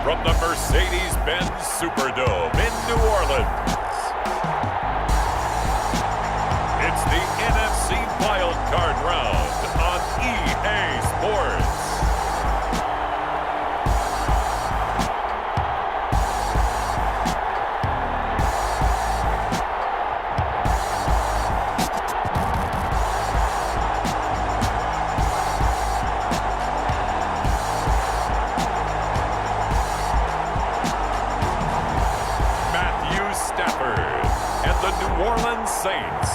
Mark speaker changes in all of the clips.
Speaker 1: from the Mercedes-Benz Superdome in New Orleans. It's the NFC Wild Card Round on EA Sports. Saints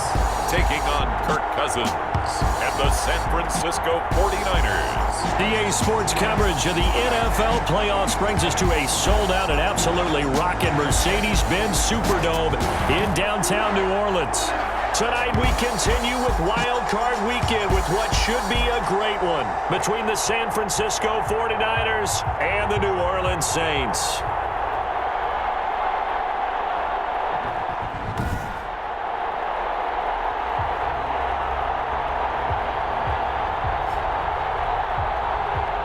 Speaker 1: taking on Kirk Cousins and the San Francisco 49ers.
Speaker 2: EA Sports coverage of the NFL playoffs brings us to a sold-out and absolutely rocking Mercedes-Benz Superdome in downtown New Orleans. Tonight we continue with Wild Card Weekend with what should be a great one between the San Francisco 49ers and the New Orleans Saints.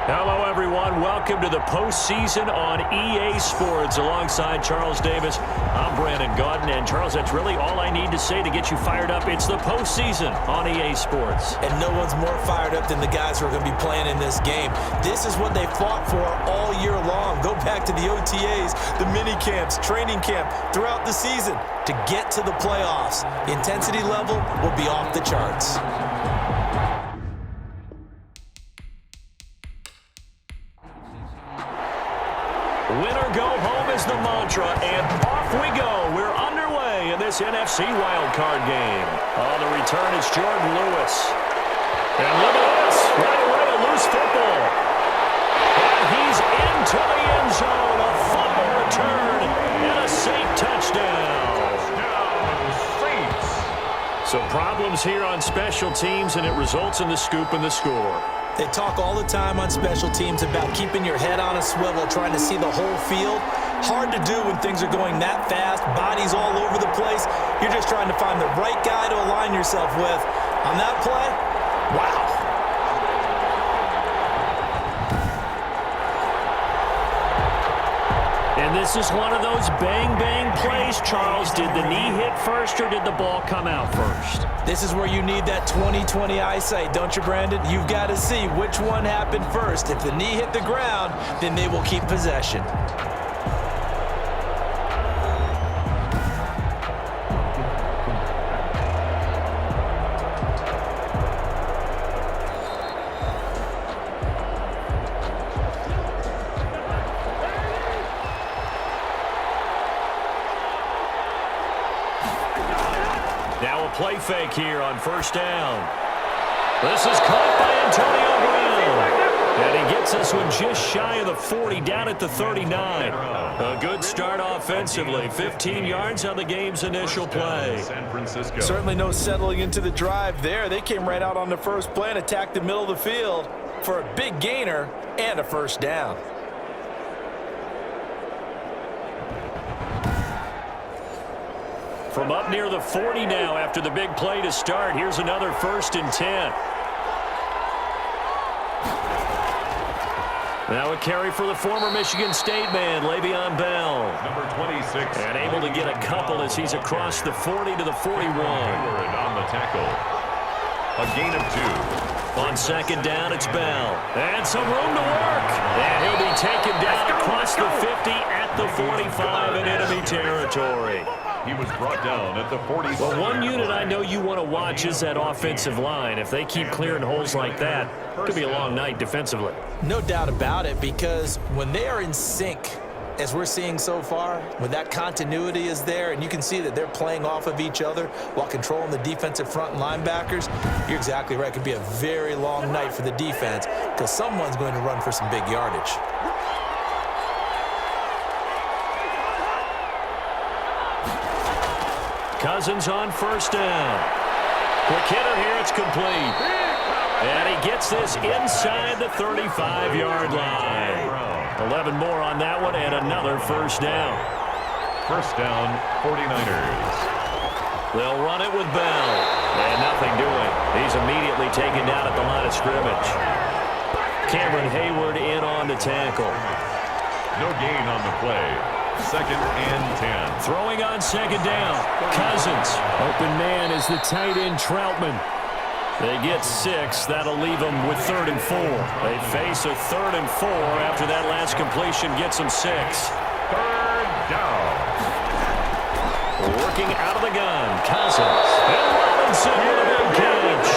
Speaker 2: Hello, everyone. Welcome to the postseason on EA Sports. Alongside Charles Davis, I'm Brandon Gaudin. And, Charles, that's really all I need to say to get you fired up. It's the postseason on EA Sports.
Speaker 3: And no one's more fired up than the guys who are going to be playing in this game. This is what they fought for all year long. Go back to the OTAs, the mini camps, training camp, throughout the season to get to the playoffs. The intensity level will be off the charts.
Speaker 2: Winner go home is the mantra, and off we go. We're underway in this NFC wildcard game. On the return, it's Jordan Lewis. And look at this, right away, a loose football. And he's into the end zone, a fumble return, and a Saint touchdown. Saints. So problems here on special teams, and it results in the scoop and the score.
Speaker 3: They talk all the time on special teams about keeping your head on a swivel, trying to see the whole field. Hard to do when things are going that fast, bodies all over the place. You're just trying to find the right guy to align yourself with. On that play, wow.
Speaker 2: And this is one of those bang-bang plays, Charles. Did the knee hit first or did the ball come out first?
Speaker 3: This is where you need that 20/20 eyesight, don't you, Brandon? You've got to see which one happened first. If the knee hit the ground, then they will keep possession.
Speaker 2: Now a play fake here on first down. This is caught by Antonio Brown. And he gets this one just shy of the 40, down at the 39. A good start offensively. 15 yards on the game's initial play.
Speaker 1: San Francisco.
Speaker 3: Certainly no settling into the drive there. They came right out on the first play and attacked the middle of the field for a big gainer and a first down.
Speaker 2: From up near the 40 now after the big play to start. Here's another 1st and 10. Now a carry for the former Michigan State man, Le'Veon Bell.
Speaker 1: Number 26.
Speaker 2: And able to get a couple as he's across the 40 to the 41.
Speaker 1: On the tackle. A gain of 2.
Speaker 2: On second down, it's Bell. And some room to work. And he'll be taken down across the 50 at the 45 in enemy territory.
Speaker 1: He was brought down at the 40.
Speaker 2: Well, one unit I know you want to watch is that offensive line. If they keep clearing holes like that, it could be a long night defensively.
Speaker 3: No doubt about it, because when they are in sync, as we're seeing so far, when that continuity is there and you can see that they're playing off of each other while controlling the defensive front and linebackers, you're exactly right. It could be a very long night for the defense because someone's going to run for some big yardage.
Speaker 2: Cousins on first down. Quick hitter here, it's complete. And he gets this inside the 35-yard line. 11 more on that one and another first down.
Speaker 1: First down, 49ers.
Speaker 2: They'll run it with Bell. And nothing doing. He's immediately taken down at the line of scrimmage. Cameron Hayward in on the tackle.
Speaker 1: No gain on the play. 2nd and 10.
Speaker 2: Throwing on 2nd down. Cousins. Open man is the tight end Troutman. They get 6. That'll leave them with 3rd and 4. They face a 3rd and 4 after that last completion gets them 6.
Speaker 1: 3rd down.
Speaker 2: Working out of the gun. Cousins. And Robinson with a big catch.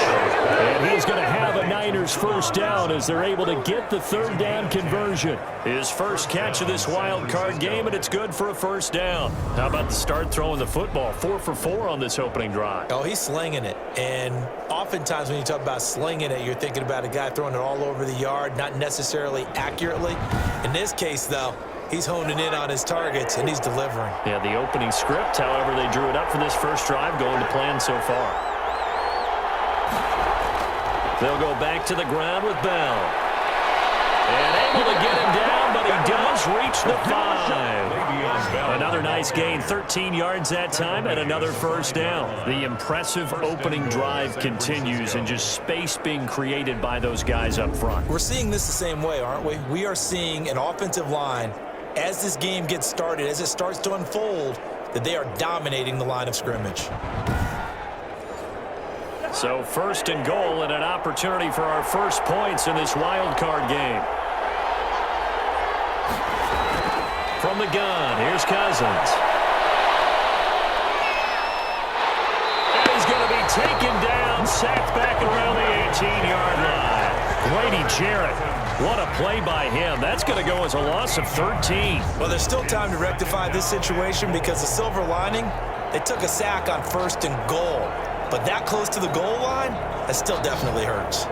Speaker 2: And he's going to have a Niners first down as they're able to get the 3rd down conversion. His first catch of this wild card game, and it's good for a first down. How about the start throwing the football? 4 for 4 on this opening drive.
Speaker 3: Oh, he's slinging it. And oftentimes when you talk about slinging it, you're thinking about a guy throwing it all over the yard, not necessarily accurately. In this case, though, he's honing in on his targets, and he's delivering.
Speaker 2: Yeah, the opening script, however, they drew it up for this first drive, going to plan so far. They'll go back to the ground with Bell. And able to get him down, but he does reach the 5. Another nice gain, 13 yards that time, and another first down. The impressive opening drive continues, and just space being created by those guys up front.
Speaker 3: We're seeing this the same way, aren't we? We are seeing an offensive line, as this game gets started, as it starts to unfold, that they are dominating the line of scrimmage.
Speaker 2: So 1st and goal and an opportunity for our first points in this wild card game. From the gun, here's Cousins. And he's going to be taken down, sacked back around the 18-yard line. Grady Jarrett, what a play by him. That's going to go as a loss of 13.
Speaker 3: Well, there's still time to rectify this situation because the silver lining, they took a sack on 1st and goal. But that close to the goal line, that still definitely hurts.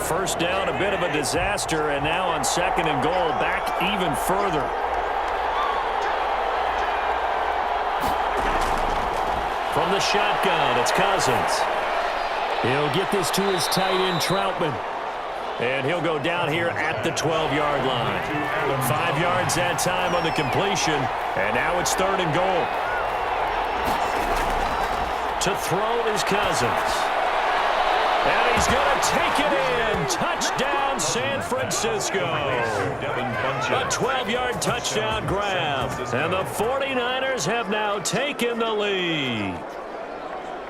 Speaker 2: First down, a bit of a disaster, and now on 2nd and goal, back even further. From the shotgun, it's Cousins. He'll get this to his tight end, Troutman. And he'll go down here at the 12-yard line. 5 yards that time on the completion, and now it's 3rd and goal. To throw is Cousins. And he's going to take it in. Touchdown, San Francisco. A 12-yard touchdown grab. And the 49ers have now taken the lead.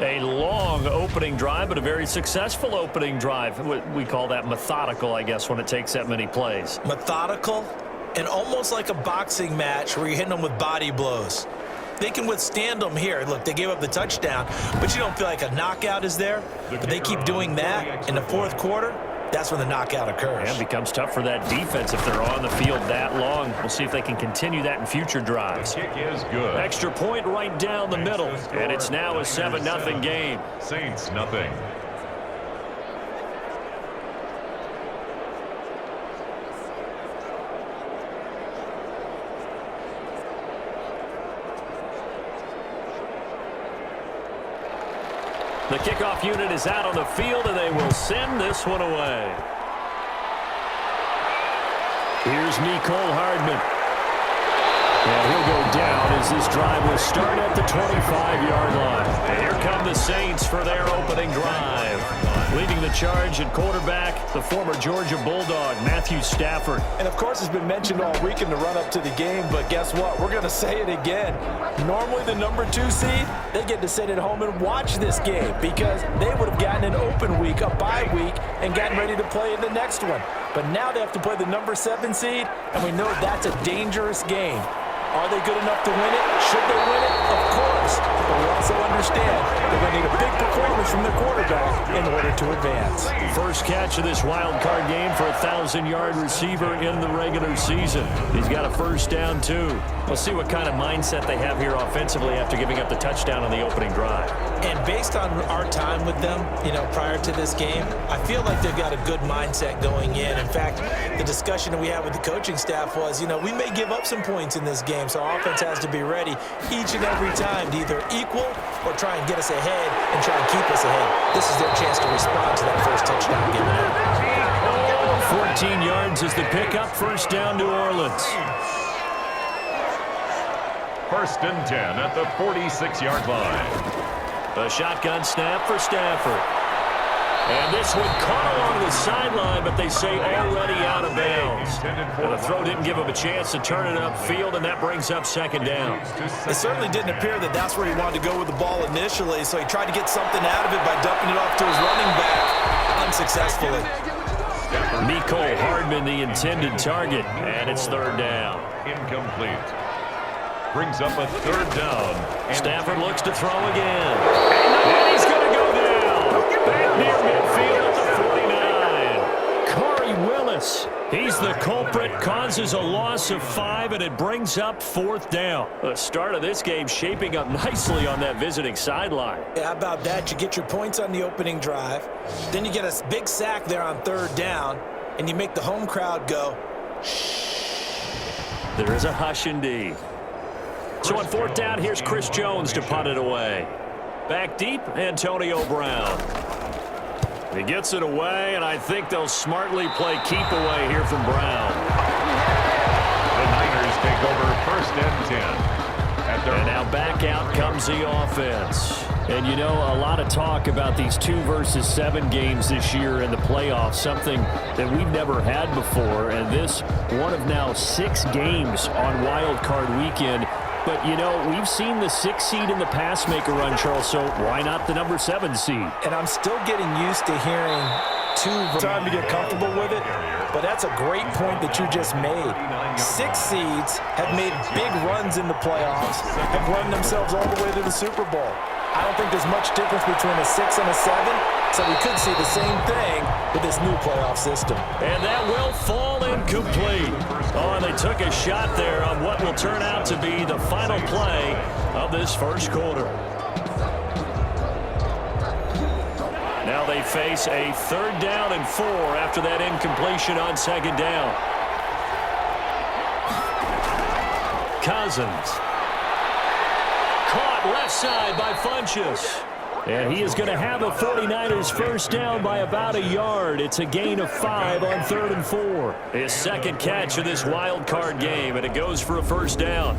Speaker 2: A long opening drive, but a very successful opening drive. We call that methodical, I guess, when it takes that many plays.
Speaker 3: Methodical and almost like a boxing match where you're hitting them with body blows. They can withstand them here. Look, they gave up the touchdown, but you don't feel like a knockout is there. But they keep doing that in the 4th quarter. That's when the knockout occurs.
Speaker 2: And it becomes tough for that defense if they're on the field that long. We'll see if they can continue that in future drives.
Speaker 1: The kick is good.
Speaker 2: Extra point right down the middle, and it's now a 7-0 game.
Speaker 1: Saints nothing.
Speaker 2: The kickoff unit is out on the field, and they will send this one away. Here's Mecole Hardman. And he'll go down as this drive will start at the 25-yard line. And here come the Saints for their opening drive. Leading the charge at quarterback, the former Georgia Bulldog, Matthew Stafford.
Speaker 3: And, of course, it's been mentioned all week in the run-up to the game, but guess what? We're going to say it again. Normally the number 2 seed, they get to sit at home and watch this game because they would have gotten an open week, a bye week, and gotten ready to play in the next one. But now they have to play the number 7 seed, and we know that's a dangerous game. Are they good enough to win it? Should they win it? Of course. But we also understand they're going to need a big performance from their quarterback in order to advance.
Speaker 2: First catch of this wild card game for a 1,000-yard receiver in the regular season. He's got a first down, too. We'll see what kind of mindset they have here offensively after giving up the touchdown on the opening drive.
Speaker 3: And based on our time with them, prior to this game, I feel like they've got a good mindset going in. In fact, the discussion that we had with the coaching staff was, we may give up some points in this game, so our offense has to be ready each and every time to either equal or try and get us ahead and try and keep us ahead. This is their chance to respond to that first touchdown given up.
Speaker 2: 14 yards is the pickup. First down, New Orleans.
Speaker 1: 1st and 10 at the 46-yard line.
Speaker 2: A shotgun snap for Stafford. And this one caught along the sideline, but they say already out of bounds. And the throw didn't give him a chance to turn it upfield, and that brings up second down.
Speaker 3: It certainly didn't appear that that's where he wanted to go with the ball initially, so he tried to get something out of it by dumping it off to his running back unsuccessfully.
Speaker 2: Nicole Hardman, the intended target, and it's third down.
Speaker 1: Incomplete. Brings up a third down.
Speaker 2: Stafford looks to throw again. And he's going to go down. Back near midfield at the 49. Corey Willis. He's the culprit, causes a loss of 5, and it brings up fourth down. The start of this game shaping up nicely on that visiting sideline.
Speaker 3: Yeah, how about that? You get your points on the opening drive. Then you get a big sack there on third down, and you make the home crowd go, shh.
Speaker 2: There is a hush indeed. So on fourth down, here's Chris Jones to punt it away. Back deep, Antonio Brown. He gets it away, and I think they'll smartly play keep away here from Brown.
Speaker 1: The Niners take over 1st and 10.
Speaker 2: And now back out comes the offense. And, you know, a lot of talk about these 2 versus 7 games this year in the playoffs, something that we've never had before. And this, one of now 6 games on Wild Card Weekend. But, you know, we've seen the 6 seed in the pass maker run, Charles, so why not the number 7 seed?
Speaker 3: And I'm still getting used to hearing 2 time to get comfortable with it, but that's a great point that you just made. 6 seeds have made big runs in the playoffs, have run themselves all the way to the Super Bowl. I don't think there's much difference between a 6 and a 7, so we could see the same thing with this new playoff system.
Speaker 2: And that will fall incomplete. Oh, and they took a shot there on what will turn out to be the final play of this first quarter. Now they face a 3rd down and 4 after that incompletion on 2nd down. Cousins. Caught left side by Funchess. And he is going to have a 49ers first down by about a yard. It's a gain of 5 on 3rd and 4. His 2nd catch of this wild card game, and it goes for a first down.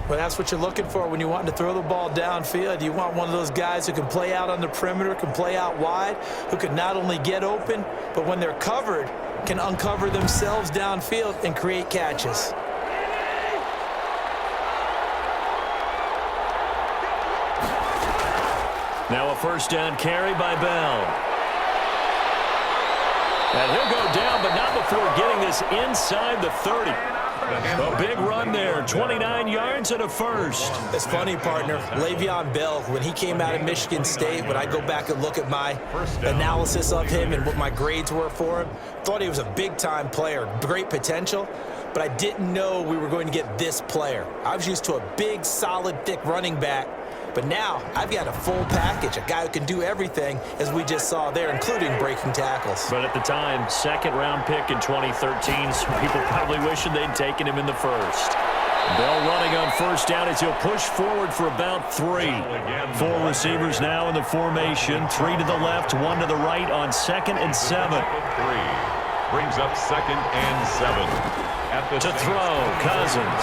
Speaker 3: Well, that's what you're looking for when you want to throw the ball downfield. You want one of those guys who can play out on the perimeter, can play out wide, who can not only get open, but when they're covered, can uncover themselves downfield and create catches.
Speaker 2: Now a first down carry by Bell. And he'll go down, but not before getting this inside the 30. A big run there, 29 yards and a first.
Speaker 3: It's funny, partner. Le'Veon Bell, when he came out of Michigan State, when I go back and look at my analysis of him and what my grades were for him, thought he was a big-time player, great potential, but I didn't know we were going to get this player. I was used to a big, solid, thick running back. But now, I've got a full package, a guy who can do everything, as we just saw there, including breaking tackles.
Speaker 2: But at the time, 2nd-round pick in 2013, so people probably wishing they'd taken him in the first. Bell running on first down as he'll push forward for about 3. 4 receivers now in the formation, 3 to the left, 1 to the right on 2nd and 7.
Speaker 1: 3. Brings up 2nd and 7.
Speaker 2: To throw, Cousins.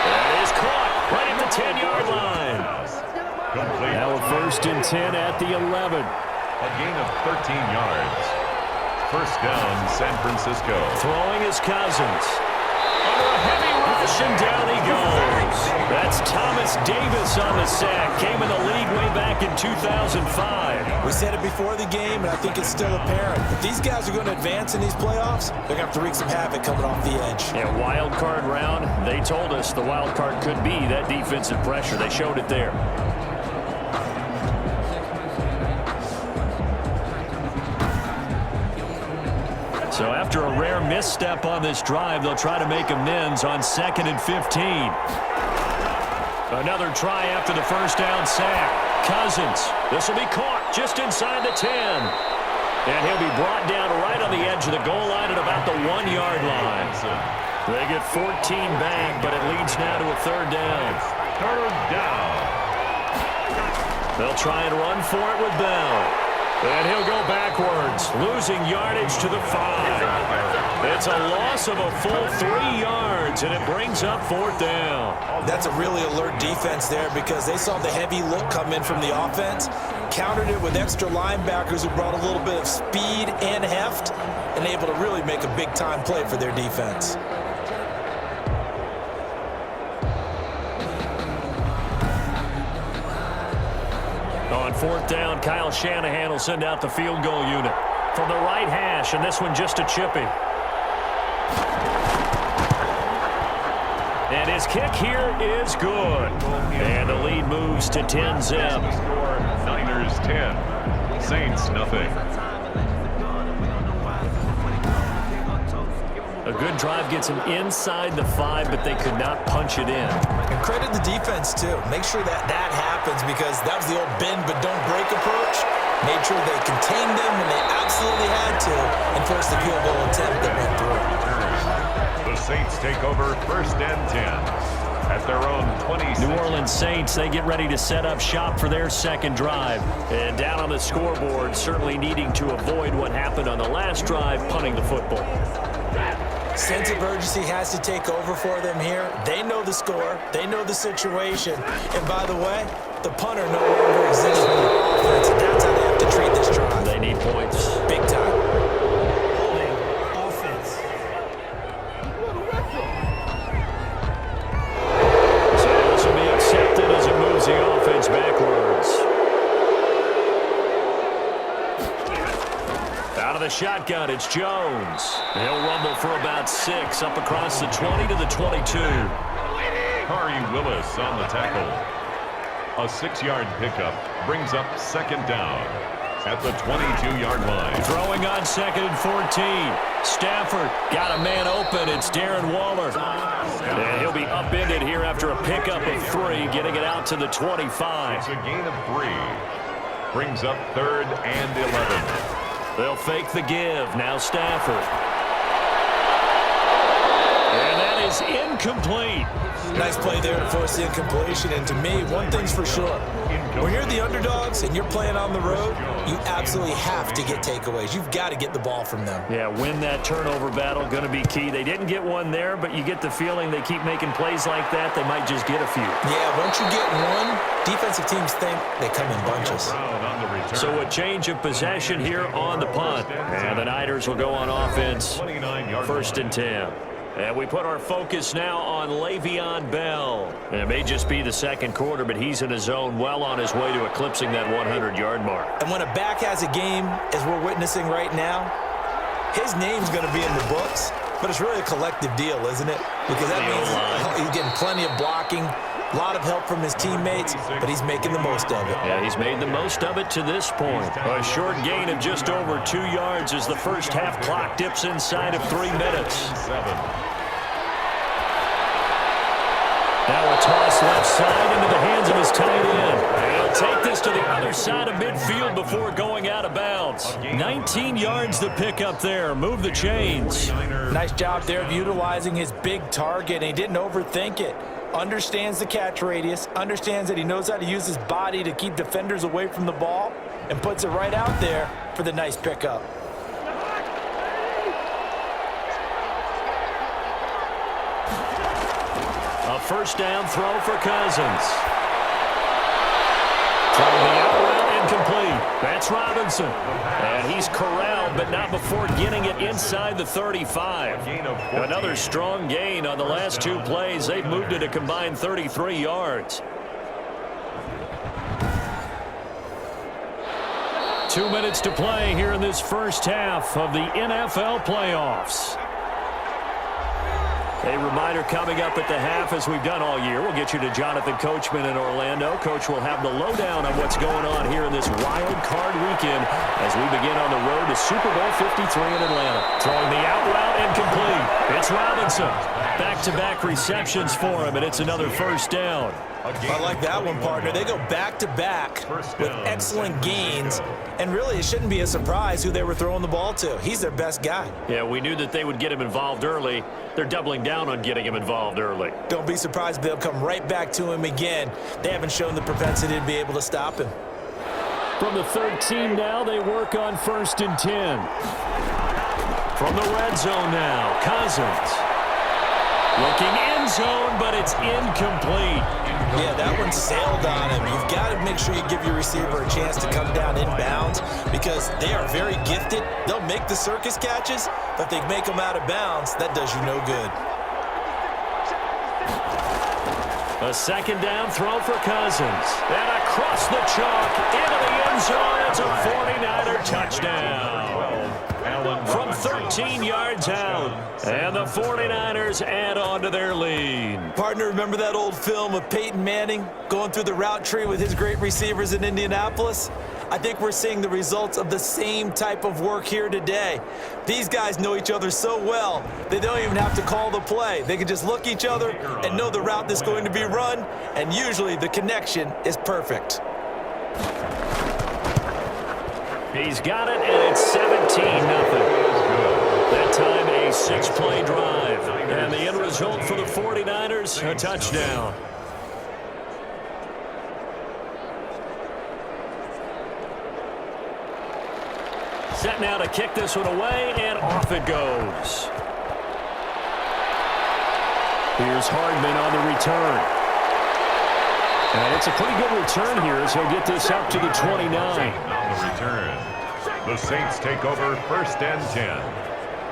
Speaker 2: That is caught right at the 10-yard line. Now a 1st and 10 at the 11.
Speaker 1: A gain of 13 yards. First down, San Francisco.
Speaker 2: Throwing is Cousins. Under a heavy rush, and down he goes. That's Thomas Davis on the sack. Came in the league way back in 2005.
Speaker 3: We said it before the game, and I think it's still apparent. If these guys are going to advance in these playoffs, they're going to have to wreak some havoc coming off the edge.
Speaker 2: Yeah, wild card round, they told us the wild card could be that defensive pressure. They showed it there. So after a rare misstep on this drive, they'll try to make amends on 2nd and 15. Another try after the first down sack. Cousins. This will be caught just inside the 10. And he'll be brought down right on the edge of the goal line at about the 1-yard line. They get 14 back, but it leads now to a 3rd down.
Speaker 1: 3rd down.
Speaker 2: They'll try and run for it with Bell. And he'll go backwards, losing yardage to the 5. It's a loss of a full 3 yards, and it brings up 4th down.
Speaker 3: That's a really alert defense there because they saw the heavy look come in from the offense, countered it with extra linebackers who brought a little bit of speed and heft and able to really make a big-time play for their defense.
Speaker 2: On fourth down, Kyle Shanahan will send out the field goal unit from the right hash, and this one just a chippy. And his kick here is good. And the lead moves to 10-zip.
Speaker 1: Niners 10, Saints nothing.
Speaker 2: A good drive gets him inside the 5, but they could not punch it in.
Speaker 3: And credit the defense, too. Make sure that happens, because that was the old bend but don't break approach. Made sure they contained them when they absolutely had to and forced the field goal attempt that went through.
Speaker 1: The Saints take over 1st and 10 at their own 26.
Speaker 2: New Orleans Saints, they get ready to set up shop for their second drive. And down on the scoreboard, certainly needing to avoid what happened on the last drive, punting the football.
Speaker 3: Sense of urgency has to take over for them here. They know the score. They know the situation. And by the way, the punter no longer exists in the offense. That's how they have to treat this drive.
Speaker 2: They need points.
Speaker 3: Big time.
Speaker 4: Offense.
Speaker 2: So this will be accepted as it moves the offense backwards. Out of the shotgun, it's Jones. He'll rumble for about 6 up across the 20 to the 22.
Speaker 1: Kari Willis on the tackle. A 6-yard pickup brings up 2nd down at the 22-yard line.
Speaker 2: Throwing on 2nd and 14. Stafford got a man open. It's Darren Waller. And he'll be upended here after a pickup of 3, getting it out to the 25.
Speaker 1: It's a gain of 3. Brings up 3rd and 11.
Speaker 2: They'll fake the give. Now Stafford. And that is incomplete.
Speaker 3: Nice play there to force the incompletion. And to me, one thing's for sure. When you're the underdogs and you're playing on the road, you absolutely have to get takeaways. You've got to get the ball from them.
Speaker 2: Yeah, win that turnover battle, going to be key. They didn't get one there, but you get the feeling they keep making plays like that, they might just get a few.
Speaker 3: Yeah, once you get one, defensive teams think they come in bunches.
Speaker 2: So a change of possession here on the punt. And the Niners will go on offense, 1st and 10. And we put our focus now on Le'Veon Bell. And it may just be the second quarter, but he's in his zone, well on his way to eclipsing that 100-yard mark.
Speaker 3: And when a back has a game, as we're witnessing right now, his name's going to be in the books, but it's really a collective deal, isn't it? Because that means he's getting plenty of blocking, a lot of help from his teammates, but he's making the most of it.
Speaker 2: Yeah, he's made the most of it to this point. A short gain of just over 2 yards as the first half clock dips inside of 3 minutes. Now a toss left side into the hands of his tight end. He'll take this to the other side of midfield before going out of bounds. 19 yards to pick up there. Move the chains.
Speaker 3: Nice job there of utilizing his big target, and he didn't overthink it. Understands the catch radius, understands that he knows how to use his body to keep defenders away from the ball, and puts it right out there for the nice pickup.
Speaker 2: A first down throw for Cousins. Throwing the out route incomplete. That's Robinson. And he's corralled, but not before getting it inside the 35. Another strong gain on the last 2 plays. They've moved it a combined 33 yards. 2 minutes to play here in this first half of the NFL playoffs. A reminder coming up at the half, as we've done all year. We'll get you to Jonathan Coachman in Orlando. Coach will have the lowdown on what's going on here in this wild card weekend as we begin on the road to Super Bowl 53 in Atlanta. Throwing the out route incomplete. It's Robinson. Back-to-back receptions for him, and it's another first down.
Speaker 3: I like that one, partner. They go back-to-back with excellent gains, and really it shouldn't be a surprise who they were throwing the ball to. He's their best guy.
Speaker 2: Yeah, we knew that they would get him involved early. They're doubling down on getting him involved early.
Speaker 3: Don't be surprised if they'll come right back to him again. They haven't shown the propensity to be able to stop him.
Speaker 2: From the 13 now, they work on 1st and 10. From the red zone now, Cousins. Looking end zone, but it's incomplete.
Speaker 3: Yeah, that one sailed on him. You've got to make sure you give your receiver a chance to come down inbounds because they are very gifted. They'll make the circus catches, but if they make them out of bounds, that does you no good.
Speaker 2: A second down throw for Cousins. And across the chalk into the end zone. It's a 49er touchdown. From 13 yards out. And the 49ers add on to their lead.
Speaker 3: Partner, remember that old film of Peyton Manning going through the route tree with his great receivers in Indianapolis? I think we're seeing the results of the same type of work here today. These guys know each other so well, they don't even have to call the play. They can just look each other and know the route that's going to be run, and usually the connection is perfect.
Speaker 2: He's got it, and it's 17-0. That time a 6-play drive. And the end result for the 49ers, a touchdown. Set now to kick this one away, and off it goes. Here's Hardman on the return. And it's a pretty good return here as he'll get this up to the 29.
Speaker 1: On the return, the Saints take over 1st and 10.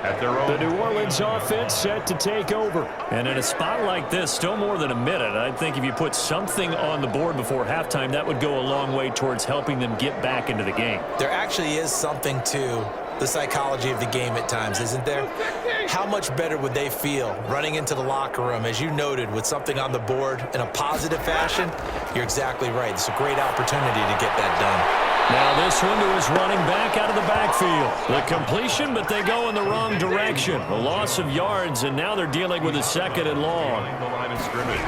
Speaker 1: At their own.
Speaker 2: The New Orleans offense set to take over. And in a spot like this, still more than a minute, I think if you put something on the board before halftime, that would go a long way towards helping them get back into the game.
Speaker 3: There actually is something to the psychology of the game at times, isn't there? How much better would they feel running into the locker room, as you noted, with something on the board in a positive fashion? You're exactly right. It's a great opportunity to get that done.
Speaker 2: Now this one to his running back out of the backfield. The completion, but they go in the wrong direction. A loss of yards, and now they're dealing with a 2nd and long.
Speaker 1: The line of scrimmage.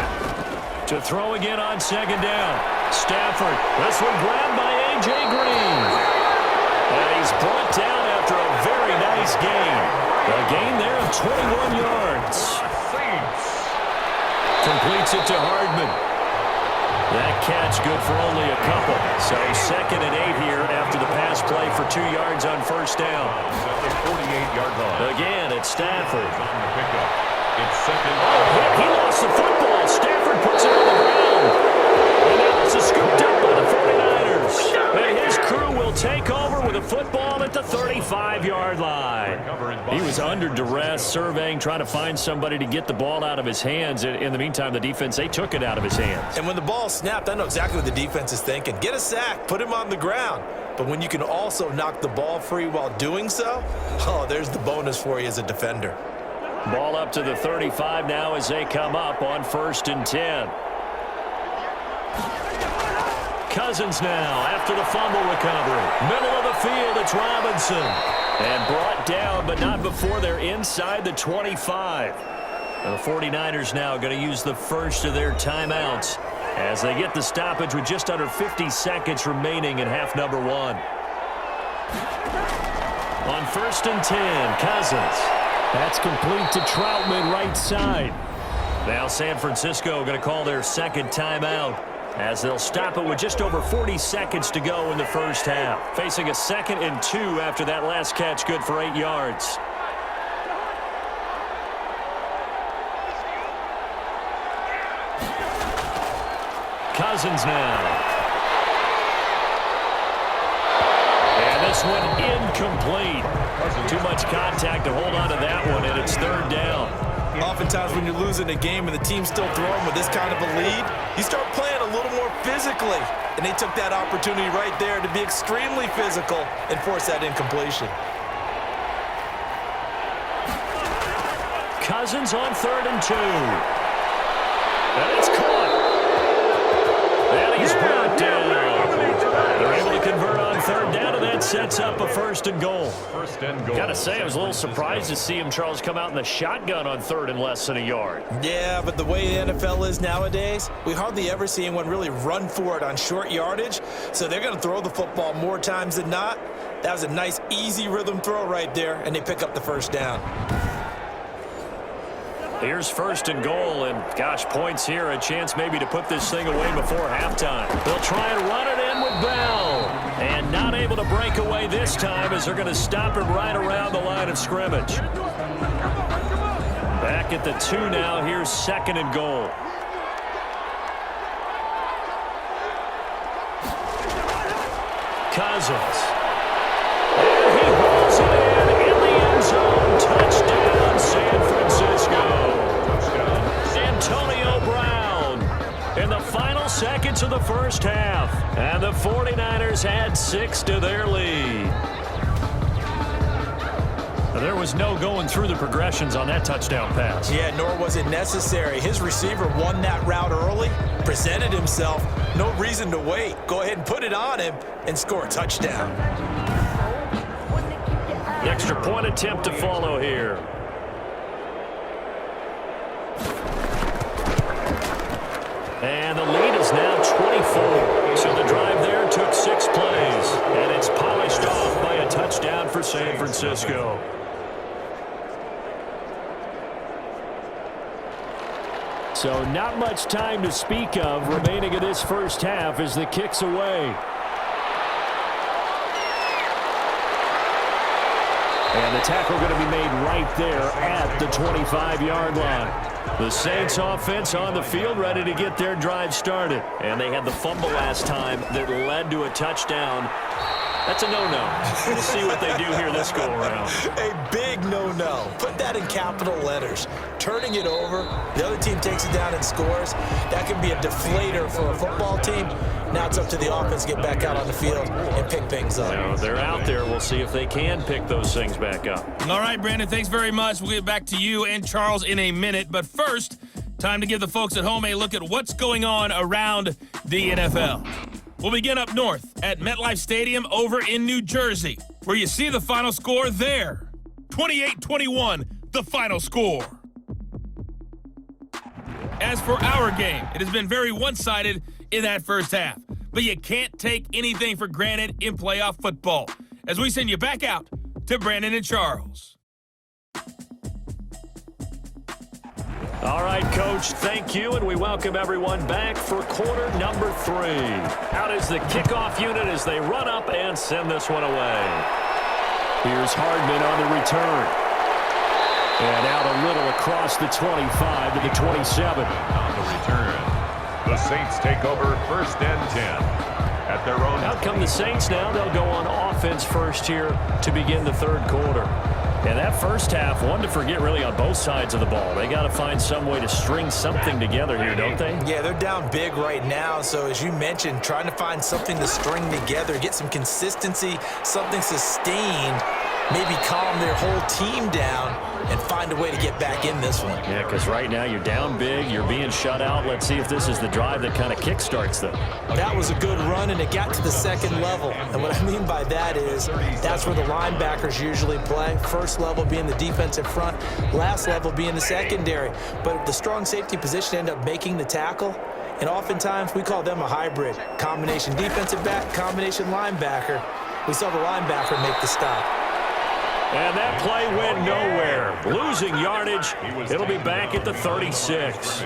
Speaker 2: To throw again on 2nd down. Stafford. This one grabbed by A.J. Green. And he's brought down after a very nice gain. A gain there of 21 yards. Completes it to Hardman. That catch good for only a couple. So 2nd and 8 here after the pass play for 2 yards on 1st down.
Speaker 1: At the 48-yard line.
Speaker 2: Again, it's Stafford.
Speaker 1: On the pickup. It's 2nd.
Speaker 2: Oh, he lost the football. Stafford puts it on the ground. And now this is scooped up by the 49ers. And his crew will take over with a football at the 35-yard line. He was under duress, surveying, trying to find somebody to get the ball out of his hands. In the meantime, the defense, they took it out of his hands.
Speaker 3: And when the ball snapped, I know exactly what the defense is thinking. Get a sack, put him on the ground. But when you can also knock the ball free while doing so, oh, there's the bonus for you as a defender.
Speaker 2: Ball up to the 35 now as they come up on 1st and 10. Cousins now after the fumble recovery. Middle of the field, it's Robinson. And brought down, but not before they're inside the 25. The 49ers now going to use the first of their timeouts as they get the stoppage with just under 50 seconds remaining in half number 1. On 1st and 10, Cousins. That's complete to Troutman right side. Now San Francisco going to call their 2nd timeout as they'll stop it with just over 40 seconds to go in the first half. Facing a 2nd and 2 after that last catch, good for 8 yards. Cousins now. And this one incomplete. Too much contact to hold on to that one, and it's 3rd down.
Speaker 3: Oftentimes when you're losing a game and the team's still throwing with this kind of a lead, you start playing a little more physically. And they took that opportunity right there to be extremely physical and force that incompletion.
Speaker 2: Cousins on 3rd and 2. And it's caught. And he's brought down. They're able to convert on 3rd down, and that sets up a 1st and goal.
Speaker 1: 1st and goal.
Speaker 2: Gotta say, I was a little surprised to see him, Charles, come out in the shotgun on 3rd and less than a yard.
Speaker 3: Yeah, but the way the NFL is nowadays, we hardly ever see anyone really run for it on short yardage. So they're going to throw the football more times than not. That was a nice, easy rhythm throw right there, and they pick up the 1st down.
Speaker 2: Here's 1st and goal, and gosh, points here, a chance maybe to put this thing away before halftime. They'll try and run it in with Bell, and not able to break away this time as they're going to stop him right around the line of scrimmage. Back at the 2 now. Here's 2nd and goal. Cousins. And he hauls it in the end zone. Touchdown, San Francisco. Antonio Brown in the final seconds of the first half. And the 49ers add 6 to their lead. There was no going through the progressions on that touchdown pass.
Speaker 3: Yeah, nor was it necessary. His receiver won that route early, presented himself. No reason to wait. Go ahead and put it on him and score a touchdown.
Speaker 2: The extra point attempt to follow here. And the lead is now 24. So the drive there took 6 plays. And it's polished off by a touchdown for San Francisco. So not much time to speak of remaining in this first half as the kick's away. And the tackle going to be made right there at the 25-yard line. The Saints offense on the field ready to get their drive started. And they had the fumble last time that led to a touchdown. That's a no-no. We'll see what they do here this go-around.
Speaker 3: A big no-no. Put that in capital letters. Turning it over, the other team takes it down and scores. That can be a deflator for a football team. Now it's up to the offense to get back out on the field and pick things up.
Speaker 2: Now they're out there. We'll see if they can pick those things back up.
Speaker 4: All right, Brandon, thanks very much. We'll get back to you and Charles in a minute. But first, time to give the folks at home a look at what's going on around the NFL. We'll begin up north at MetLife Stadium over in New Jersey, where you see the final score there. 28-21, the final score. As for our game, it has been very one-sided in that first half. But you can't take anything for granted in playoff football. As we send you back out to Brandon and Charles.
Speaker 2: All right, Coach, thank you, and we welcome everyone back for quarter number 3. Out is the kickoff unit as they run up and send this one away. Here's Hardman on the return. And out a little across the 25 to the 27.
Speaker 1: On the return, the Saints take over 1st and 10 at their own.
Speaker 2: Out come the Saints now. They'll go on offense first here to begin the third quarter. And that first half, one to forget really on both sides of the ball. They got to find some way to string something together here, don't they?
Speaker 3: Yeah, they're down big right now. So as you mentioned, trying to find something to string together, get some consistency, something sustained, maybe calm their whole team down and find a way to get back in this one.
Speaker 2: Yeah, because right now you're down big, you're being shut out. Let's see if this is the drive that kind of kickstarts them.
Speaker 3: That was a good run, and it got to the second level. And what I mean by that is that's where the linebackers usually play. First level being the defensive front, last level being the secondary. But the strong safety position end up making the tackle. And oftentimes we call them a hybrid. Combination defensive back, combination linebacker. We saw the linebacker make the stop.
Speaker 2: And that play went nowhere. Losing yardage. It'll be back at the 36.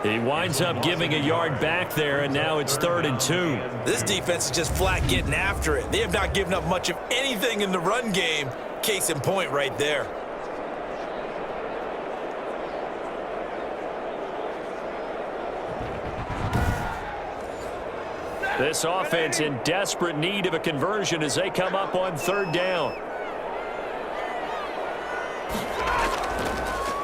Speaker 2: He winds up giving a yard back there, and now it's 3rd and 2.
Speaker 3: This defense is just flat getting after it. They have not given up much of anything in the run game. Case in point right there.
Speaker 2: This offense in desperate need of a conversion as they come up on 3rd down.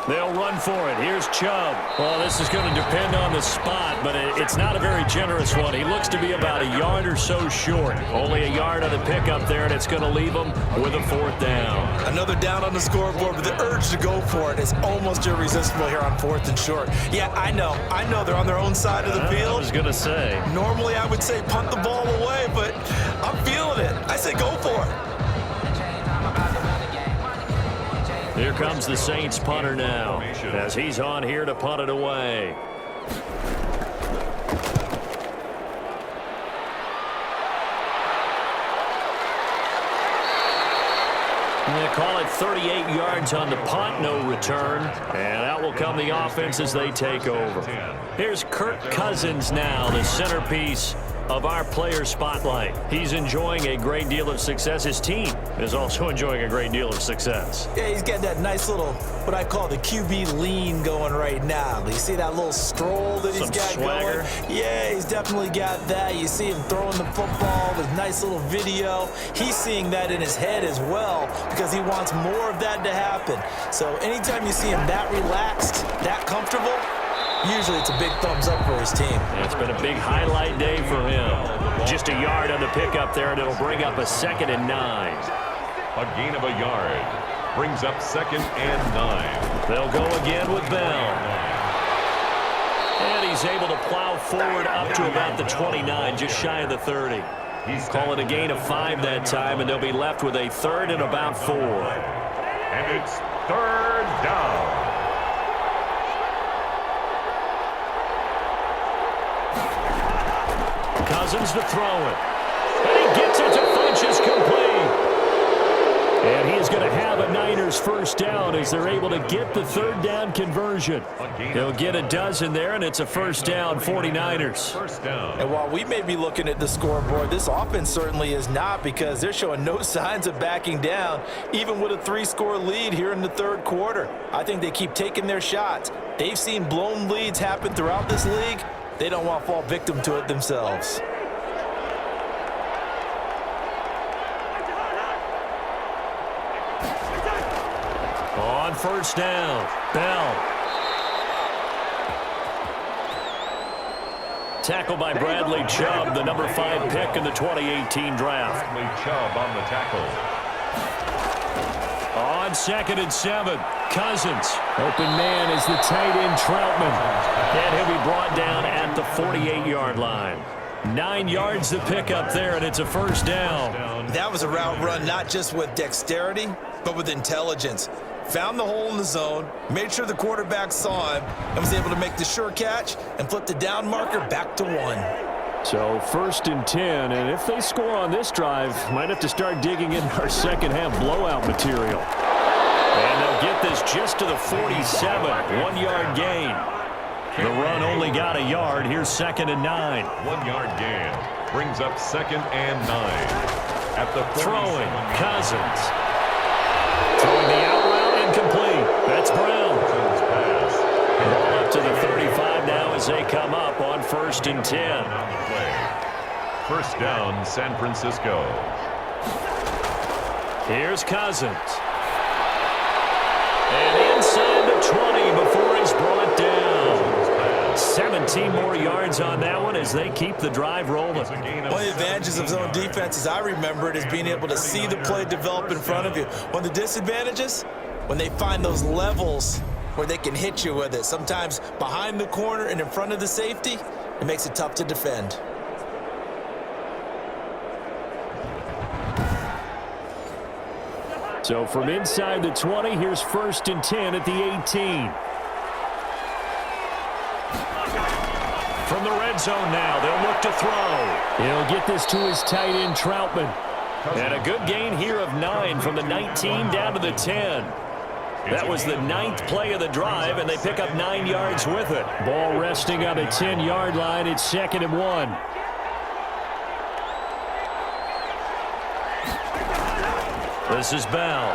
Speaker 2: They'll run for it. Here's Chubb. Well, this is going to depend on the spot, but it's not a very generous one. He looks to be about a yard or so short. Only a yard on the pickup there, and it's going to leave him with a 4th down.
Speaker 3: Another down on the scoreboard, but the urge to go for it is almost irresistible here on 4th and short. Yeah, I know they're on their own side of the field.
Speaker 2: I was going to say.
Speaker 3: Normally I would say punt the ball away, but I'm feeling it. I say go for it.
Speaker 2: Here comes the Saints punter now as he's on here to punt it away. They call it 38 yards on the punt, no return. And out will come the offense as they take over. Here's Kirk Cousins now, the centerpiece of our player spotlight. He's enjoying a great deal of success. His team is also enjoying a great deal of success.
Speaker 3: Yeah, he's got that nice little, what I call the QB lean going right now. You see that little stroll that he's got
Speaker 2: swagger
Speaker 3: going? Yeah, he's definitely got that. You see him throwing the football with nice little video. He's seeing that in his head as well because he wants more of that to happen. So anytime you see him that relaxed, that comfortable, usually it's a big thumbs up for his team.
Speaker 2: And it's been a big highlight day for him. Just a yard on the pickup there, and it'll bring up a 2nd and 9.
Speaker 1: A gain of a yard brings up 2nd and 9.
Speaker 2: They'll go again with Bell. And he's able to plow forward up to about the 29, just shy of the 30. He's calling a gain of 5 that time, and they'll be left with a 3rd and about 4.
Speaker 1: And it's 3rd down.
Speaker 2: Cousins to throw it. And he gets it to Funchess complete. And he is going to have a Niners first down as they're able to get the 3rd down conversion. He'll get a dozen there, and it's a first down, 49ers.
Speaker 1: First down.
Speaker 3: And while we may be looking at the scoreboard, this offense certainly is not because they're showing no signs of backing down, even with a 3-score lead here in the 3rd quarter. I think they keep taking their shots. They've seen blown leads happen throughout this league. They don't want to fall victim to it themselves.
Speaker 2: On first down, Bell. Tackled by Bradley Chubb, the number 5 pick in the 2018 draft.
Speaker 1: Bradley Chubb on the tackle.
Speaker 2: On 2nd and 7, Cousins. Open man is the tight end Troutman. And he'll be brought down at the 48-yard line. 9 yards to pick up there, and it's a first down.
Speaker 3: That was a route run not just with dexterity, but with intelligence. Found the hole in the zone, made sure the quarterback saw him, and was able to make the sure catch and flip the down marker back to 1.
Speaker 2: So 1st and 10, and if they score on this drive, might have to start digging in our second half blowout material. And they'll get this just to the 47, 1-yard gain. The run only got a yard. Here's 2nd and 9.
Speaker 1: 1-yard gain brings up 2nd and 9. At the
Speaker 2: throwing, Cousins. Throwing the out route incomplete. That's Brown. Ball up to the 35 now as they come up on 1st and 10.
Speaker 1: First down, San Francisco.
Speaker 2: Here's Cousins. And inside the 20 before he's brought down. 17 more yards on that one as they keep the drive rolling.
Speaker 3: One of the advantages of zone defense, as I remember it, is being able to see the play develop in front of you. One of the disadvantages, when they find those levels where they can hit you with it, sometimes behind the corner and in front of the safety, it makes it tough to defend.
Speaker 2: So from inside the 20, here's 1st and 10 at the 18. From the red zone now, they'll look to throw. He'll get this to his tight end, Troutman. And a good gain here of 9 from the 19 down to the 10. That was the 9th play of the drive, and they pick up 9 yards with it. Ball resting on the 10-yard line. It's 2nd and 1. This is Bell.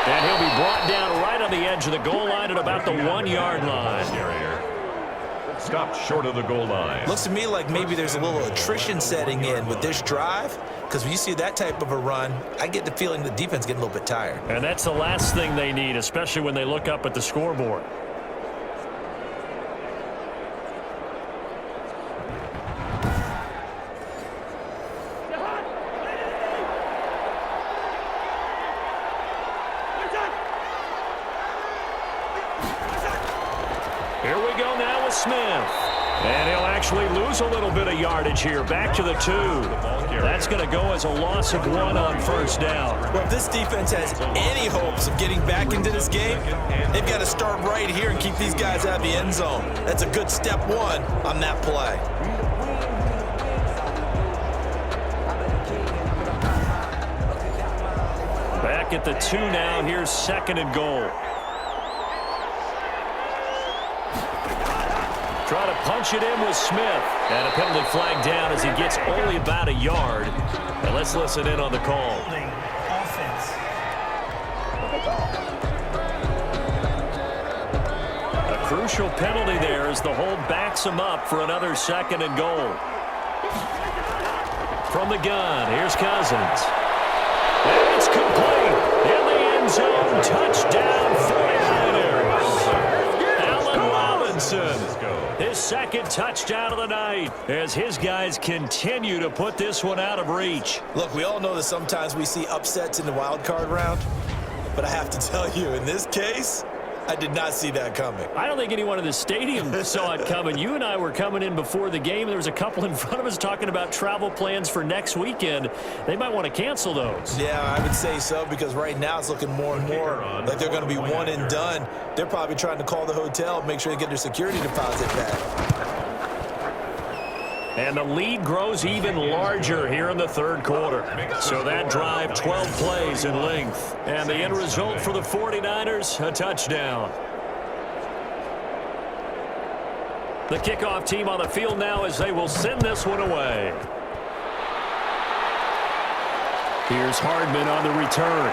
Speaker 2: And he'll be brought down right on the edge of the goal line at about the 1-yard line.
Speaker 1: Stopped short of the goal line.
Speaker 3: Looks to me like maybe there's a little attrition setting in with this drive, because when you see that type of a run, I get the feeling the defense getting a little bit tired.
Speaker 2: And that's the last thing they need, especially when they look up at the scoreboard. Here we go now with Smith. And he'll actually lose a little bit of yardage here. Back to the 2. That's going to go as a loss of 1 on first down.
Speaker 3: Well, if this defense has any hopes of getting back into this game, they've got to start right here and keep these guys out of the end zone. That's a good step 1 on that play.
Speaker 2: Back at the 2 now. Here's 2nd and goal. Try to punch it in with Smith. And a penalty flag down as he gets only about a yard. And let's listen in on the call. A crucial penalty there as the hold backs him up for another 2nd and goal. From the gun, here's Cousins. And it's complete. In the end zone, touchdown 49ers. Allen Robinson, his 2nd touchdown of the night as his guys continue to put this one out of reach.
Speaker 3: Look, we all know that sometimes we see upsets in the wild card round, but I have to tell you, in this case, I did not see that coming.
Speaker 2: I don't think anyone in the stadium saw it coming. You and I were coming in before the game. There was a couple in front of us talking about travel plans for next weekend. They might want to cancel those.
Speaker 3: Yeah, I would say so, because right now it's looking more and more like they're going to be one and done. They're probably trying to call the hotel, make sure they get their security deposit back.
Speaker 2: And the lead grows even larger here in the 3rd quarter. So that drive, 12 plays in length. And the end result for the 49ers, a touchdown. The kickoff team on the field now as they will send this one away. Here's Hardman on the return.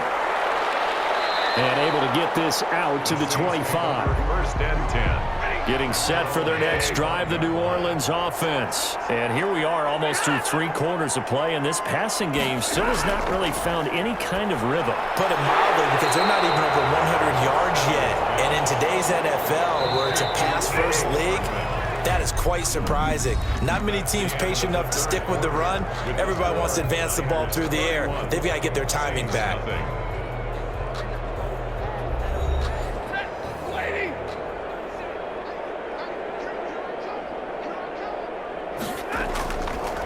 Speaker 2: And able to get this out to the 25.
Speaker 1: 1st and 10.
Speaker 2: Getting set for their next drive, the New Orleans offense. And here we are almost through 3 quarters of play, and this passing game still has not really found any kind of rhythm.
Speaker 3: Put it mildly, because they're not even over 100 yards yet. And in today's NFL, where it's a pass-first league, that is quite surprising. Not many teams patient enough to stick with the run. Everybody wants to advance the ball through the air. They've got to get their timing back.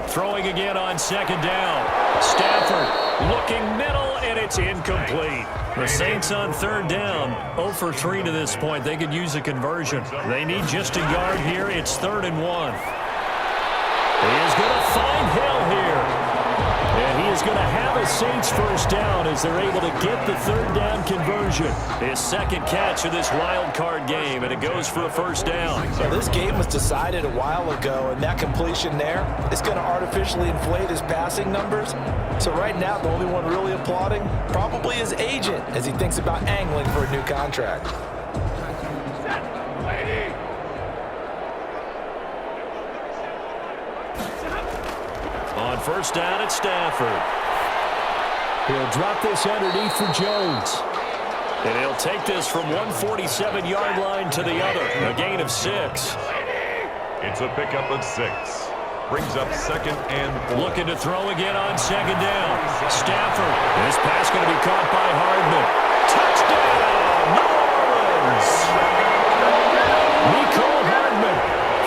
Speaker 2: Throwing again on 2nd down. Stafford looking middle, and it's incomplete. The Saints on 3rd down, 0 for 3 to this point. They could use a conversion. They need just a yard here. It's 3rd and 1. He is going to find Hill here. And he is going to have a Saints 1st down as they're able to get the 3rd down conversion. His 2nd catch of this wild card game, and it goes for a 1st down.
Speaker 3: So this game was decided a while ago, and that completion there is going to artificially inflate his passing numbers. So right now, the only one really applauding probably his agent as he thinks about angling for a new contract.
Speaker 2: On 1st down, it's Stafford. He'll drop this underneath for Jones. And he'll take this from 147-yard line to the other. A gain of 6.
Speaker 1: It's a pickup of 6. Brings up 2nd and 4.
Speaker 2: Looking to throw again on 2nd down. Stafford. This pass going to be caught by Hardman. Touchdown, New Orleans. Nicole Hardman,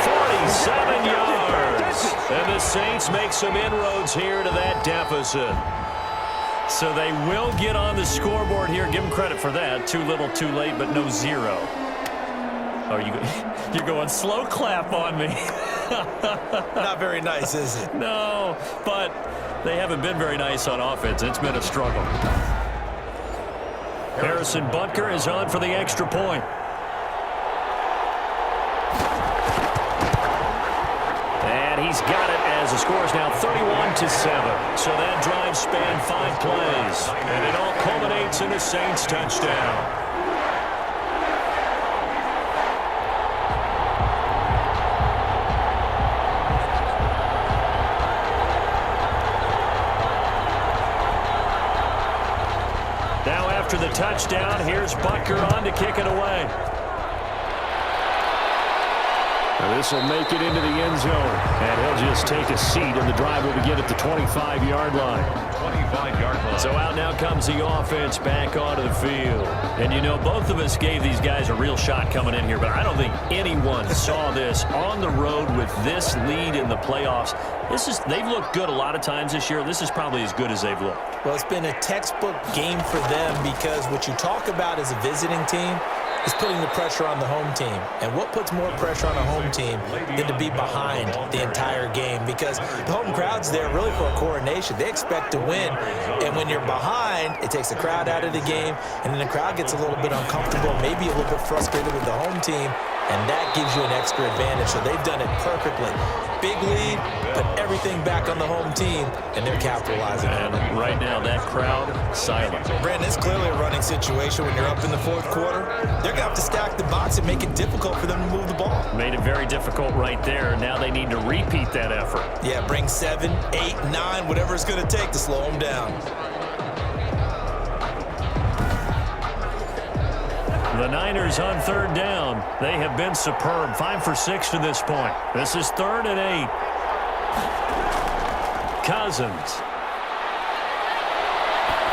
Speaker 2: 47 yards. And the Saints make some inroads here to that deficit. So they will get on the scoreboard here. Give them credit for that. Too little, too late, but no 0. Oh, you're going slow clap on me.
Speaker 3: Not very nice, is it?
Speaker 2: No, but they haven't been very nice on offense. It's been a struggle. Harrison Butker is on for the extra point. And he's got it as the score is now 31-7. So that drive spanned 5 plays. And it all culminates in a Saints touchdown. Now after the touchdown, here's Butker on to kick it away. This will make it into the end zone. And he'll just take a seat, and the drive will begin at the 25-yard line.
Speaker 1: 25-yard line.
Speaker 2: So out now comes the offense back onto the field. And, you know, both of us gave these guys a real shot coming in here, but I don't think anyone saw this on the road with this lead in the playoffs. They've looked good a lot of times this year. This is probably as good as they've looked.
Speaker 3: Well, it's been a textbook game for them because what you talk about as a visiting team is putting the pressure on the home team. And what puts more pressure on a home team than to be behind the entire game? Because the home crowd's there really for a coronation. They expect to win. And when you're behind, it takes the crowd out of the game. And then the crowd gets a little bit uncomfortable, maybe a little bit frustrated with the home team. and that gives you an extra advantage. So they've done it perfectly. Big lead, put everything back on the home team, and they're capitalizing on it.
Speaker 2: And right now, that crowd, silent.
Speaker 3: Brandon, it's clearly a running situation when you're up in the fourth quarter. They're going to have to stack the box and make it difficult for them to move the ball.
Speaker 2: Made it very difficult right there. Now they need to repeat that effort.
Speaker 3: Yeah, bring 7, 8, 9, whatever it's going to take to slow them down.
Speaker 2: The Niners on third down. They have been superb. 5 for 6 to this point. This is 3rd and 8. Cousins.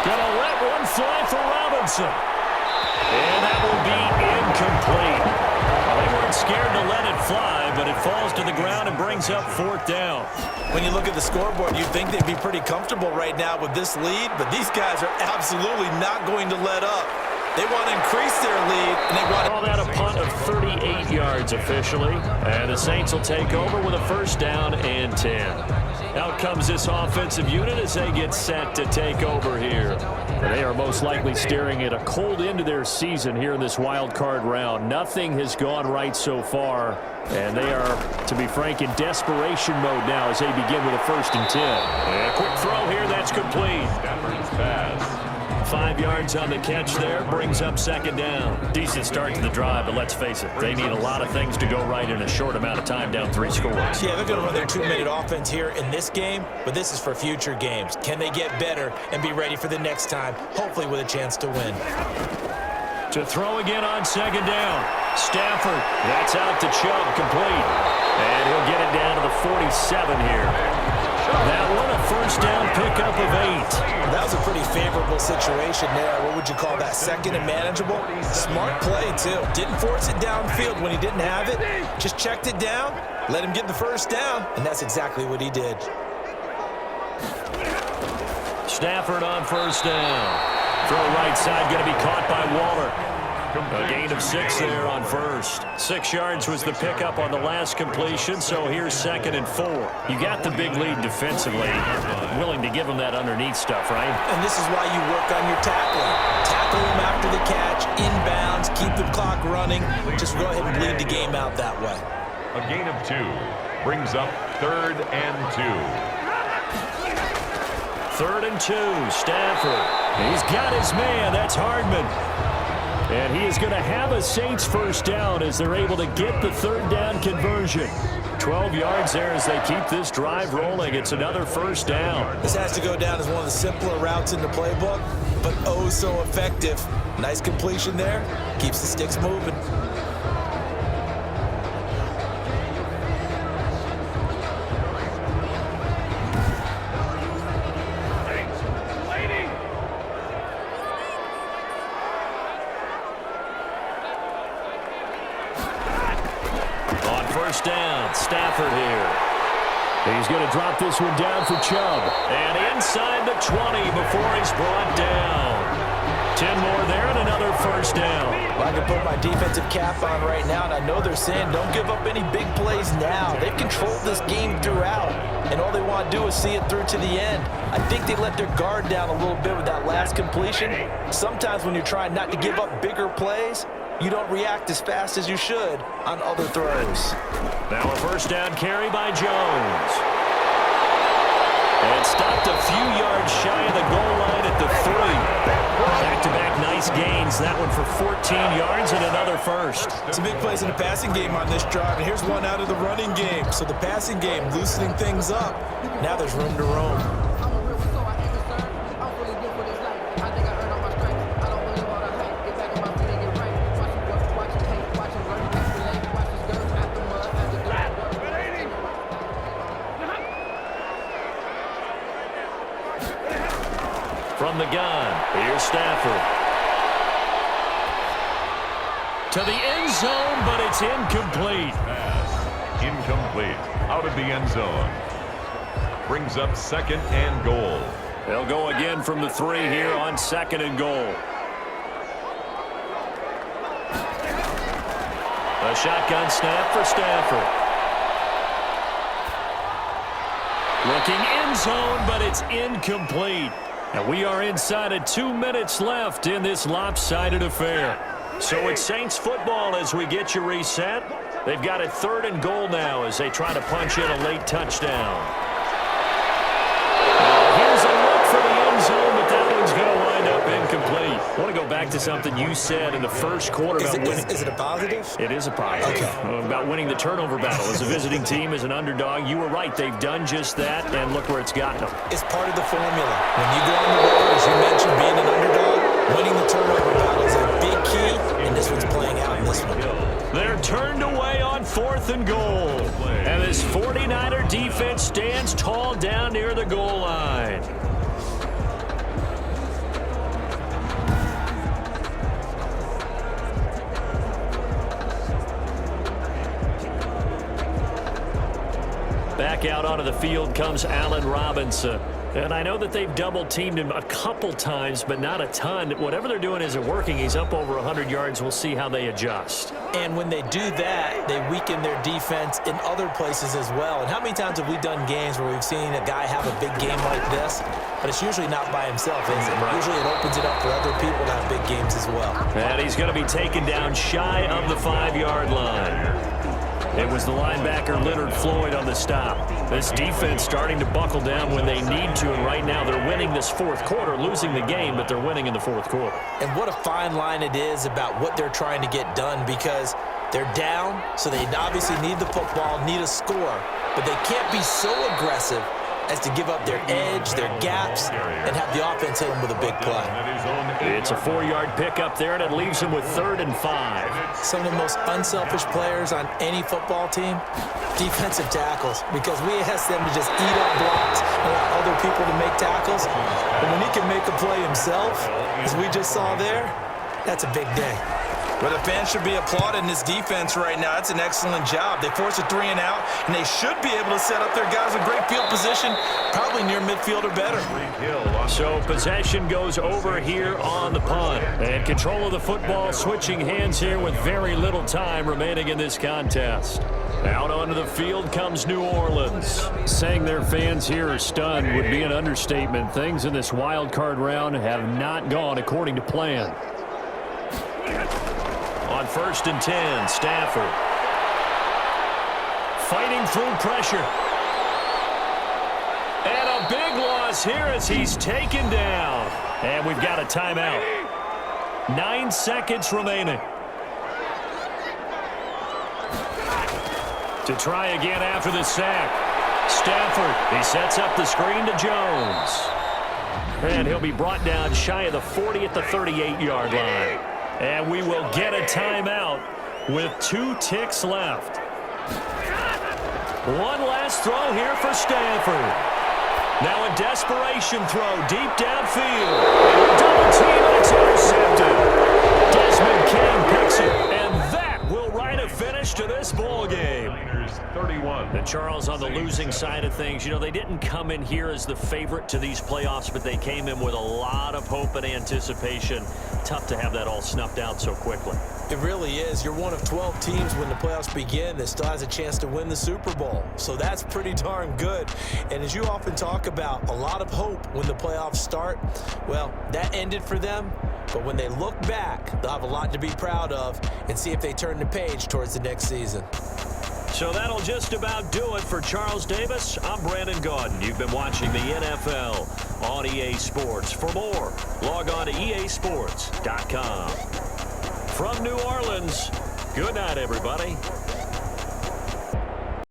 Speaker 2: Gonna let one fly for Robinson. And that will be incomplete. Well, they weren't scared to let it fly, but it falls to the ground and brings up 4th down.
Speaker 3: When you look at the scoreboard, you'd think they'd be pretty comfortable right now with this lead, but these guys are absolutely not going to let up. They want to increase their lead, and they want to
Speaker 2: call that a punt of 38 yards officially. And the Saints will take over with a 1st down and 10. Out comes this offensive unit as they get set to take over here. They are most likely staring at a cold end to their season here in this wild card round. Nothing has gone right so far, and they are, to be frank, in desperation mode now as they begin with a 1st and 10. And a quick throw here, that's complete.
Speaker 1: Stafford's pass.
Speaker 2: 5 yards on the catch there, brings up 2nd down. Decent start to the drive, but let's face it, they need a lot of things to go right in a short amount of time, down 3 scores.
Speaker 3: Yeah, they're going to run their 2-minute offense here in this game, but this is for future games. Can they get better and be ready for the next time, hopefully with a chance to win?
Speaker 2: To throw again on 2nd down. Stafford, that's out to Chubb, complete. And he'll get it down to the 47 here. That one, a 1st down pickup of 8.
Speaker 3: That was a pretty favorable situation there. What would you call that? 2nd and manageable? Smart play, too. Didn't force it downfield when he didn't have it. Just checked it down, let him get the 1st down, and that's exactly what he did.
Speaker 2: Stafford on 1st down. Throw right side, going to be caught by Waller. A gain of 6 there on 1st. 6 yards was the pickup on the last completion, so here's 2nd and 4. You got the big lead defensively. Willing to give them that underneath stuff, right?
Speaker 3: And this is why you work on your tackling. Tackle them after the catch, inbounds, keep the clock running. Just go ahead and bleed the game out that way.
Speaker 1: A gain of 2 brings up 3rd and 2.
Speaker 2: 3rd and 2, Stafford. He's got his man, that's Hardman. And he is going to have a Saints 1st down as they're able to get the 3rd down conversion. 12 yards there as they keep this drive rolling. It's another 1st down.
Speaker 3: This has to go down as one of the simpler routes in the playbook, but oh so effective. Nice completion there. Keeps the sticks moving.
Speaker 2: Down, Stafford here. He's going to drop this one down for Chubb. And inside the 20 before he's brought down. 10 more there and another 1st down.
Speaker 3: Well, I can put my defensive cap on right now, and I know they're saying don't give up any big plays now. They've controlled this game throughout, and all they want to do is see it through to the end. I think they let their guard down a little bit with that last completion. Sometimes when you're trying not to give up bigger plays, you don't react as fast as you should on other throws.
Speaker 2: Now a 1st down carry by Jones. And stopped a few yards shy of the goal line at the 3. Back-to-back nice gains. That one for 14 yards and another 1st.
Speaker 3: Some big plays in the passing game on this drive, and here's one out of the running game. So the passing game loosening things up. Now there's room to roam.
Speaker 2: From the gun, here's Stafford. To the end zone, but it's incomplete.
Speaker 1: Pass. Incomplete. Out of the end zone. Brings up 2nd and goal.
Speaker 2: They'll go again from the 3 here on 2nd and goal. A shotgun snap for Stafford. Looking end zone, but it's incomplete. And we are inside of 2 minutes left in this lopsided affair. So it's Saints football as we get you reset. They've got it 3rd and goal now as they try to punch in a late touchdown. Here's a look for the end zone, but that one's going to wind up incomplete. I want to go back to something you said in the first quarter about winning.
Speaker 3: Is it a positive?
Speaker 2: It is a positive.
Speaker 3: Okay.
Speaker 2: About winning the turnover battle. As a visiting team, as an underdog, you were right. They've done just that, and look where it's gotten them.
Speaker 3: It's part of the formula. When you go on the road, as you mentioned, being an underdog, winning the turnover battle is a big key, and this one's playing out in this one.
Speaker 2: They're turned away on 4th and goal. And this 49er defense stands tall down near the goal line. Back out onto the field comes Allen Robinson. And I know that they've double-teamed him a couple times, but not a ton. Whatever they're doing isn't working. He's up over 100 yards. We'll see how they adjust.
Speaker 3: And when they do that, they weaken their defense in other places as well. And how many times have we done games where we've seen a guy have a big game like this, but it's usually not by himself, is it? Right. Usually it opens it up for other people to have big games as well.
Speaker 2: And he's going to be taken down shy of the 5-yard line. It was the linebacker Leonard Floyd on the stop. This defense starting to buckle down when they need to, and right now they're winning this 4th quarter, losing the game, but they're winning in the 4th quarter.
Speaker 3: And what a fine line it is about what they're trying to get done, because they're down, so they obviously need the football, need a score, but they can't be so aggressive as to give up their edge, their gaps, and have the offense hit them with a big play.
Speaker 2: It's a 4-yard pickup there, and it leaves them with 3rd and 5.
Speaker 3: Some of the most unselfish players on any football team, defensive tackles, because we ask them to just eat up blocks and allow other people to make tackles. And when he can make a play himself, as we just saw there, that's a big day. Well, the fans should be applauding this defense right now. It's an excellent job. They forced a 3 and out, and they should be able to set up their guys in great field position, probably near midfield or better.
Speaker 2: So possession goes over here on the punt. And control of the football switching hands here with very little time remaining in this contest. Out onto the field comes New Orleans. Saying their fans here are stunned would be an understatement. Things in this wild card round have not gone according to plan. On 1st and 10, Stafford. Fighting through pressure. And a big loss here as he's taken down. And we've got a timeout. 9 seconds remaining. To try again after the sack. Stafford, he sets up the screen to Jones. And he'll be brought down shy of the 40 at the 38-yard line. And we will get a timeout with 2 ticks left. One last throw here for Stafford. Now a desperation throw deep downfield. Double team, and it's intercepted. Desmond King picks it, and that will write a finish to this ball game.
Speaker 1: 31.
Speaker 2: And Charles, on the losing side of things, you know, they didn't come in here as the favorite to these playoffs, but they came in with a lot of hope and anticipation. Tough to have that all snuffed out so quickly.
Speaker 3: It really is. You're one of 12 teams when the playoffs begin that still has a chance to win the Super Bowl. So that's pretty darn good. And as you often talk about, a lot of hope when the playoffs start. Well, that ended for them. But when they look back, they'll have a lot to be proud of and see if they turn the page towards the next season.
Speaker 2: So that'll just about do it for Charles Davis. I'm Brandon Gaudin. You've been watching the NFL on EA Sports. For more, log on to easports.com. From New Orleans, good night, everybody.